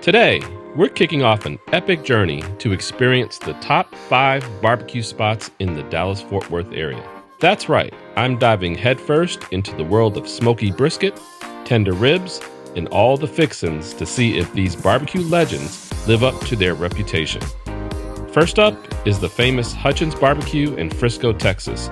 Today, we're kicking off an epic journey to experience the top 5 barbecue spots in the Dallas-Fort Worth area. That's right, I'm diving headfirst into the world of smoky brisket, tender ribs, and all the fixins to see if these barbecue legends live up to their reputation. First up is the famous Hutchins BBQ in Frisco, Texas.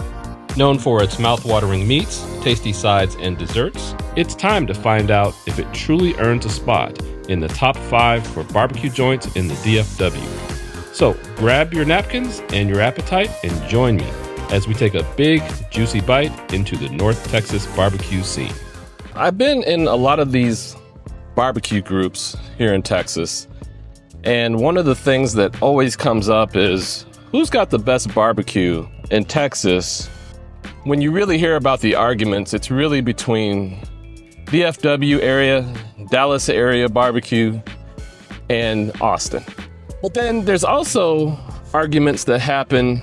Known for its mouth-watering meats, tasty sides, and desserts, it's time to find out if it truly earns a spot in the top 5 for barbecue joints in the DFW. So grab your napkins and your appetite and join me as we take a big, juicy bite into the North Texas barbecue scene. I've been in a lot of these barbecue groups here in Texas, and one of the things that always comes up is who's got the best barbecue in Texas. When you really hear about the arguments, it's really between DFW area, Dallas area barbecue, and Austin. But then there's also arguments that happen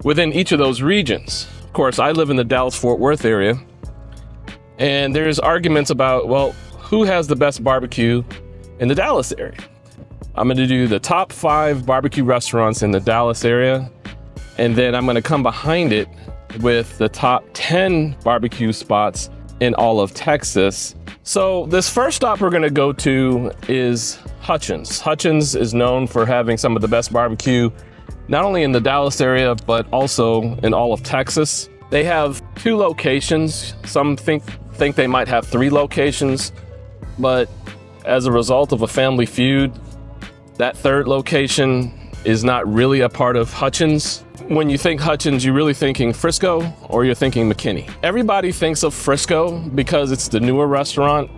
within each of those regions. Of course, I live in the Dallas-Fort Worth area, and there's arguments about, well, who has the best barbecue in the Dallas area? I'm gonna do the top 5 barbecue restaurants in the Dallas area, and then I'm gonna come behind it with the top 10 barbecue spots in all of Texas. So this first stop we're gonna go to is Hutchins. Hutchins is known for having some of the best barbecue, not only in the Dallas area, but also in all of Texas. They have 2 locations. Some think they might have 3 locations, but as a result of a family feud, that 3rd location is not really a part of Hutchins. When you think Hutchins, you're really thinking Frisco or you're thinking McKinney. Everybody thinks of Frisco because it's the newer restaurant.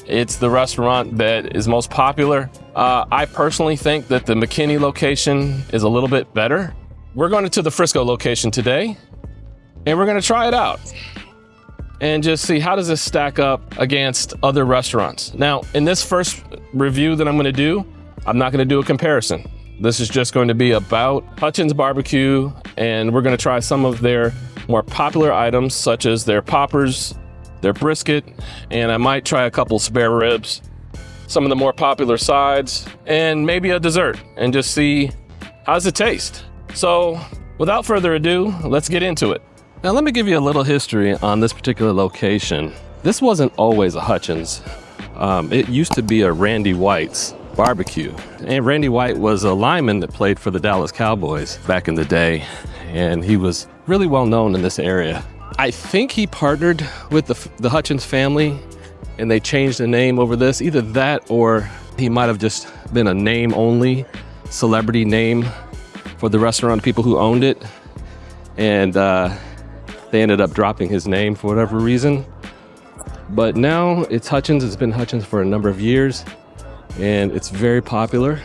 It's the restaurant that is most popular. I personally think that the McKinney location is a little bit better. We're going to the Frisco location today, and we're going to try it out and just see how does this stack up against other restaurants. Now, in this first review that I'm going to do, I'm not going to do a comparison. This is just going to be about Hutchins BBQ, and we're going to try some of their more popular items, such as their poppers, their brisket, and I might try a couple spare ribs, some of the more popular sides, and maybe a dessert, and just see how does it taste. So without further ado, let's get into it. Now let me give you a little history on this particular location. This wasn't always a Hutchins. It used to be a Randy White's barbecue. And Randy White was a lineman that played for the Dallas Cowboys back in the day, and he was really well known in this area. I think he partnered with the Hutchins family, and they changed the name over this. Either that or he might have just been a name only, celebrity name for the restaurant people who owned it, and they ended up dropping his name for whatever reason. But now it's Hutchins. It's been Hutchins for a number of years, and it's very popular.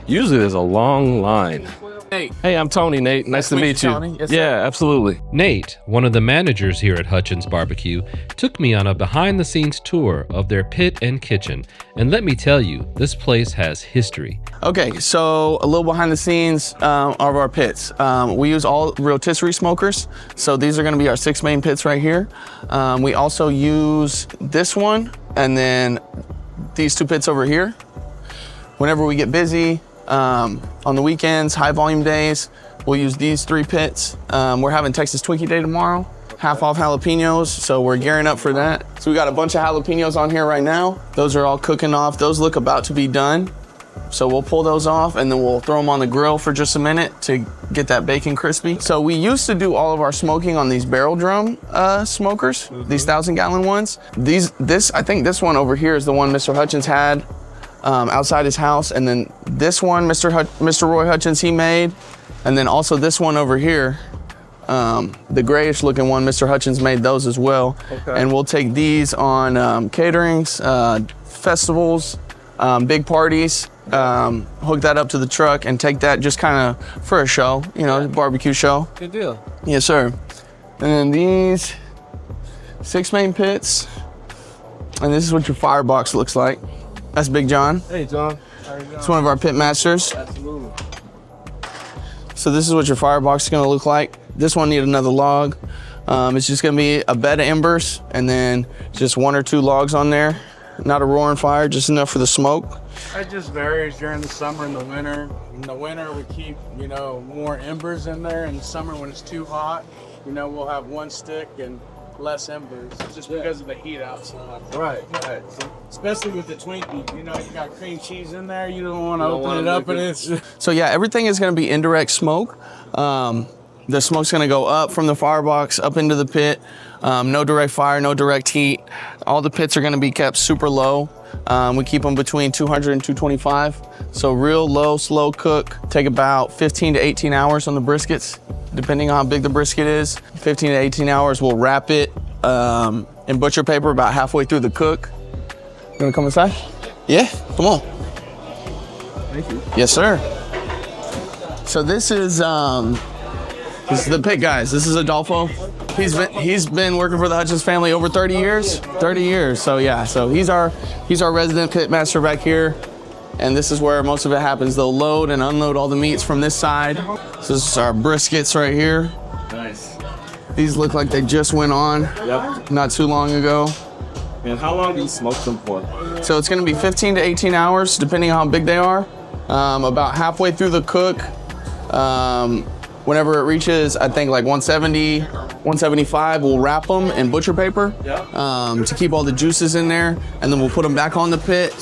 Usually there's a long line. Hey, I'm Tony, Nate. Nice to meet you. Tony. Yes, yeah, absolutely. Nate, one of the managers here at Hutchins BBQ, took me on a behind-the-scenes tour of their pit and kitchen. And let me tell you, this place has history. Okay, so a little behind the scenes of our pits. We use all rotisserie smokers. So these are gonna be our 6 main pits right here. We also use this one and then these 2 pits over here. Whenever we get busy, on the weekends, high volume days, we'll use these 3 pits. We're having Texas Twinkie Day tomorrow, half off jalapenos, so we're gearing up for that. So we got a bunch of jalapenos on here right now. Those are all cooking off. Those look about to be done. So we'll pull those off and then we'll throw them on the grill for just a minute to get that bacon crispy. So we used to do all of our smoking on these barrel drum smokers, these 1,000-gallon ones. I think this one over here is the one Mr. Hutchins had outside his house, and then this one Mr. Roy Hutchins he made, and then also this one over here, the grayish looking one Mr. Hutchins made those as well. Okay. And we'll take these on caterings, festivals, big parties, hook that up to the truck and take that just kind of for a show, you know, barbecue show. Good deal. Yes, sir. And then these 6 main pits, and this is what your firebox looks like. That's Big John. Hey, John. How are you doing? It's one of our pit masters. Absolutely. So this is what your firebox is gonna look like. This one needs another log. It's just gonna be a bed of embers and then just 1 or 2 logs on there. Not a roaring fire, just enough for the smoke. It just varies during the summer and the winter. In the winter, we keep, more embers in there. In the summer, when it's too hot, we'll have one stick and less embers, just because of the heat outside. Right. So, especially with the Twinkie, you got cream cheese in there. You don't want to open it up, and it's. So yeah, everything is going to be indirect smoke. The smoke's going to go up from the firebox up into the pit. No direct fire, no direct heat. All the pits are going to be kept super low. We keep them between 200 and 225. So real low, slow cook. Take about 15 to 18 hours on the briskets, depending on how big the brisket is. 15 to 18 hours, we'll wrap it in butcher paper about halfway through the cook. You wanna come inside? Yeah, come on. Thank you. Yes, sir. So this is the pit guys. This is Adolfo. He's been working for the Hutchins family over 30 years. 30 years. So yeah. So he's our resident pit master back here, and this is where most of it happens. They'll load and unload all the meats from this side. So this is our briskets right here. Nice. These look like they just went on. Yep. Not too long ago. And how long do you smoke them for? So it's going to be 15 to 18 hours, depending on how big they are. About halfway through the cook. Whenever it reaches, I think like 170, 175, we'll wrap them in butcher paper to keep all the juices in there, and then we'll put them back on the pit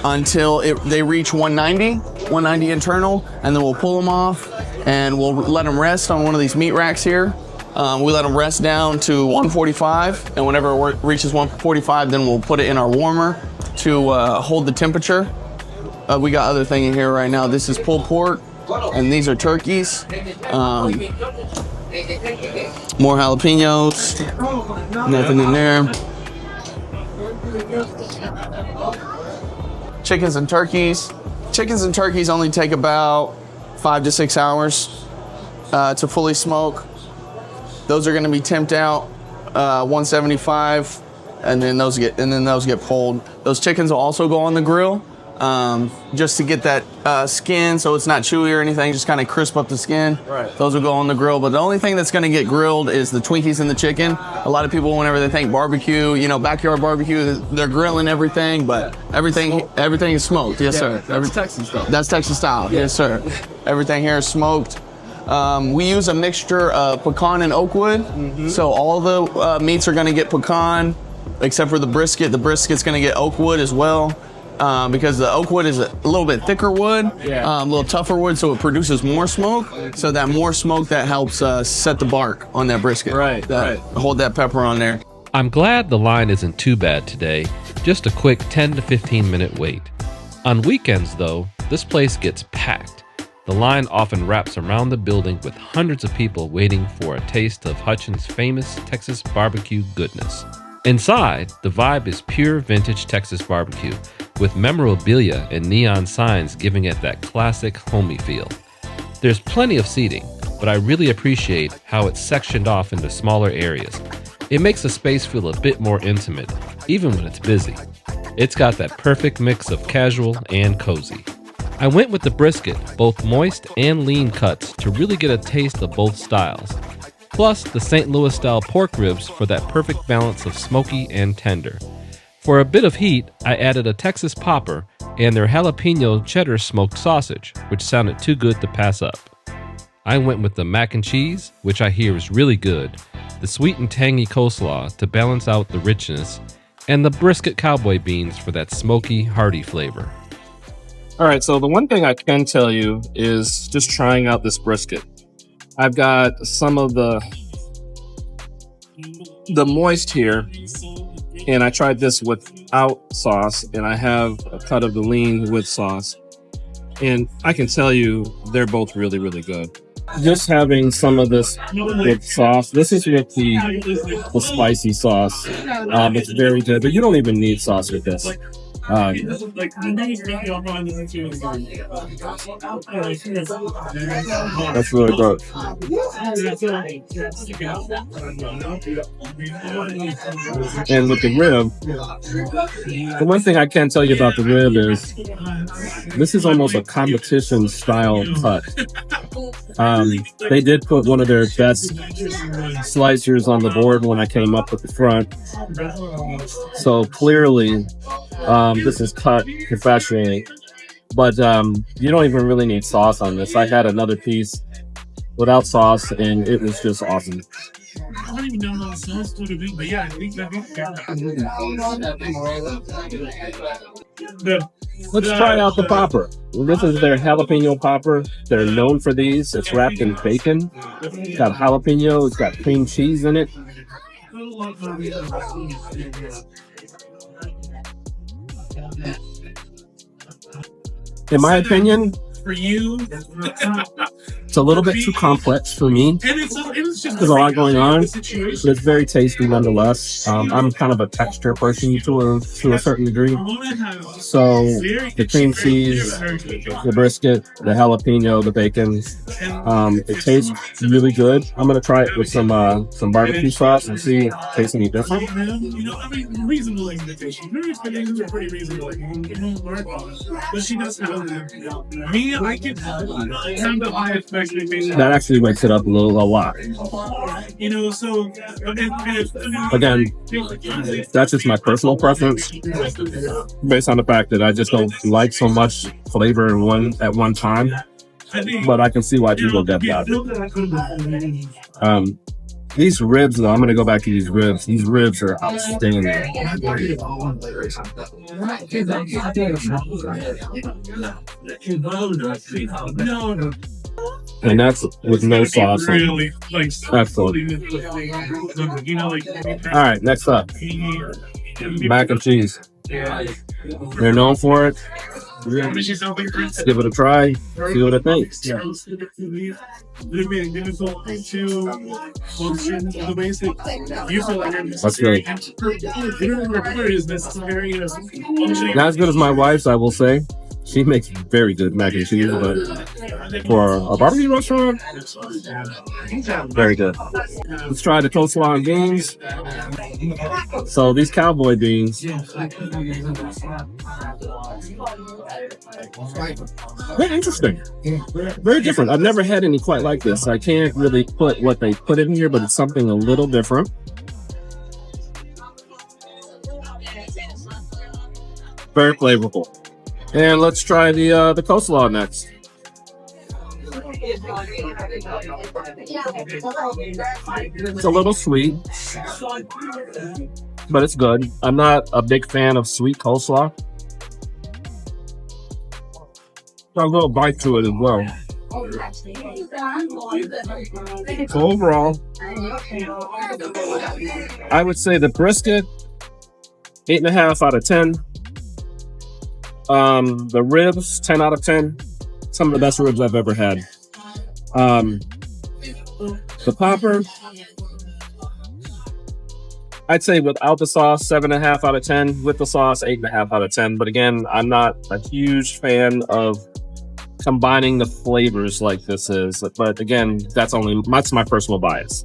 until they reach 190 internal, and then we'll pull them off, and we'll let them rest on one of these meat racks here. We let them rest down to 145, and whenever it reaches 145, then we'll put it in our warmer to hold the temperature. We got other thing in here right now. This is pulled pork. And these are turkeys. More jalapenos. Nothing in there. Chickens and turkeys. Chickens and turkeys only take about 5 to 6 hours to fully smoke. Those are going to be temped out 175, and then those get pulled. Those chickens will also go on the grill. Just to get that skin so it's not chewy or anything, just kind of crisp up the skin. Right. Those will go on the grill, but the only thing that's going to get grilled is the Twinkies and the chicken. A lot of people, whenever they think barbecue, backyard barbecue, they're grilling everything, but everything is smoked. Yes, sir. That's Texas style. That's Texas style. Yes, sir. Everything here is smoked. We use a mixture of pecan and oak wood, so all the meats are going to get pecan, except for the brisket. The brisket's going to get oak wood as well. Because the oak wood is a little bit thicker wood, a little tougher wood, so it produces more smoke. So that more smoke, that helps set the bark on that brisket. Right. Hold that pepper on there. I'm glad the line isn't too bad today, just a quick 10 to 15 minute wait. On weekends though, this place gets packed. The line often wraps around the building with hundreds of people waiting for a taste of Hutchins' famous Texas barbecue goodness. Inside, the vibe is pure vintage Texas barbecue, with memorabilia and neon signs giving it that classic homey feel. There's plenty of seating, but I really appreciate how it's sectioned off into smaller areas. It makes the space feel a bit more intimate, even when it's busy. It's got that perfect mix of casual and cozy. I went with the brisket, both moist and lean cuts, to really get a taste of both styles. Plus the St. Louis style pork ribs for that perfect balance of smoky and tender. For a bit of heat, I added a Texas popper and their jalapeno cheddar smoked sausage, which sounded too good to pass up. I went with the mac and cheese, which I hear is really good, the sweet and tangy coleslaw to balance out the richness, and the brisket cowboy beans for that smoky, hearty flavor. All right, so the one thing I can tell you is just trying out this brisket. I've got some of the moist here, and I tried this without sauce, and I have a cut of the lean with sauce. And I can tell you they're both really, really good. Just having some of this with sauce. This is with the spicy sauce. It's very good, but you don't even need sauce with this. That's really good. And with the rib, the one thing I can tell you about the rib is this is almost a competition style cut. They did put one of their best slicers on the board when I came up with the front. So clearly, this is cut professionally. But you don't even really need sauce on this. I had another piece without sauce, and it was just awesome. I don't even know how the sauce would have been, but yeah, I think that. Let's try out the popper. This is their jalapeno popper. They're known for these. It's wrapped in bacon. It's got jalapeno. It's got cream cheese in it. In my opinion, For you, it's a little bit too complex for me. There's a lot going on, but it's very tasty nonetheless. I'm kind of a texture person to a certain degree. So the cream cheese, the brisket, the jalapeno, the bacon, it tastes really good. I'm gonna try it with some barbecue sauce and see if it tastes any different. Reasonable expectations. Her expectations are pretty reasonable. But she does have me. I can have the high expectations. That actually wakes it up a lot. You know, so Again, that's just my personal preference, based on the fact that I just don't like so much flavor at one time. But I can see why people get that. These ribs, though, I'm going to go back to these ribs. These ribs are outstanding. And that's with no sauce. Excellent. All right, next up, mac and cheese. They're known for it. Let's give it a try. See what it thinks. That's good. Not as good as my wife's, I will say. She makes very good mac and cheese, but for a barbecue restaurant, very good. Let's try the coleslaw and beans. So these cowboy beans, very interesting, very different. I've never had any quite like this. I can't really put what they put in here, but it's something a little different. Very flavorful. And let's try the coleslaw next. It's a little sweet, but it's good. I'm not a big fan of sweet coleslaw. Got a little bite to it as well. So overall, I would say the brisket, 8.5 out of 10. The ribs, 10 out of 10. Some of the best ribs I've ever had. The popper, I'd say without the sauce, 7.5 out of 10. With the sauce, 8.5 out of 10. But again, I'm not a huge fan of combining the flavors like this is. But again, that's my personal bias.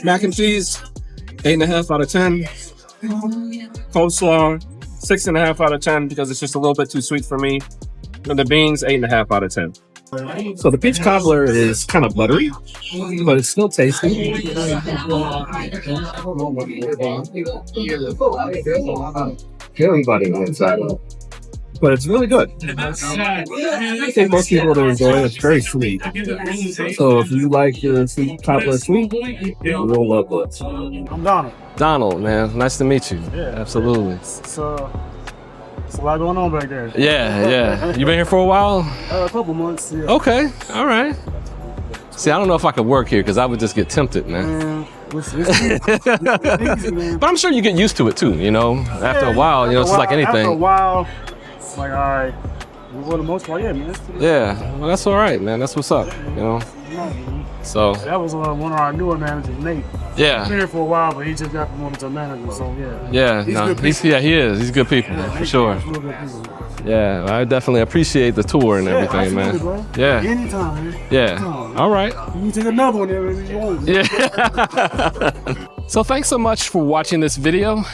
Mac and cheese, 8.5 out of 10. Coleslaw, 6.5 out of 10 because it's just a little bit too sweet for me. And the beans, 8.5 out of 10. So the peach cobbler is kind of buttery, but it's still tasty. But it's really good. I think most people will enjoy it. It's very sweet. So if you like your sweet cobbler sweet, you'll love it. I'm Donald. Donald, man, nice to meet you. Yeah. Absolutely. It's a lot going on back there. Yeah. You been here for a while? A couple months. Yeah. Okay, all right. See, I don't know if I could work here because I would just get tempted, man. It's easy, man. But I'm sure you get used to it too, you know? After a while, you know, it's like anything. After a while, it's like, all right. For the most part, yeah, man. Yeah, well, that's all right, man. That's what's up, you know? So. That was one of our newer managers, Nate. Yeah. He's been here for a while, but he just got promoted to manager, so yeah. Yeah, he is. He's good people, for sure. Yeah, I definitely appreciate the tour and everything, man. Bro. Yeah. Anytime, man. Yeah. Anytime. All right. You can take another one if you want. Yeah. So thanks so much for watching this video.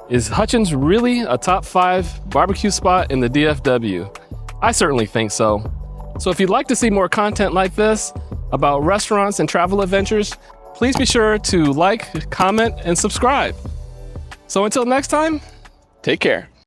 Is Hutchins really a top 5 barbecue spot in the DFW? I certainly think so. So if you'd like to see more content like this about restaurants and travel adventures, please be sure to like, comment, and subscribe. So until next time, take care.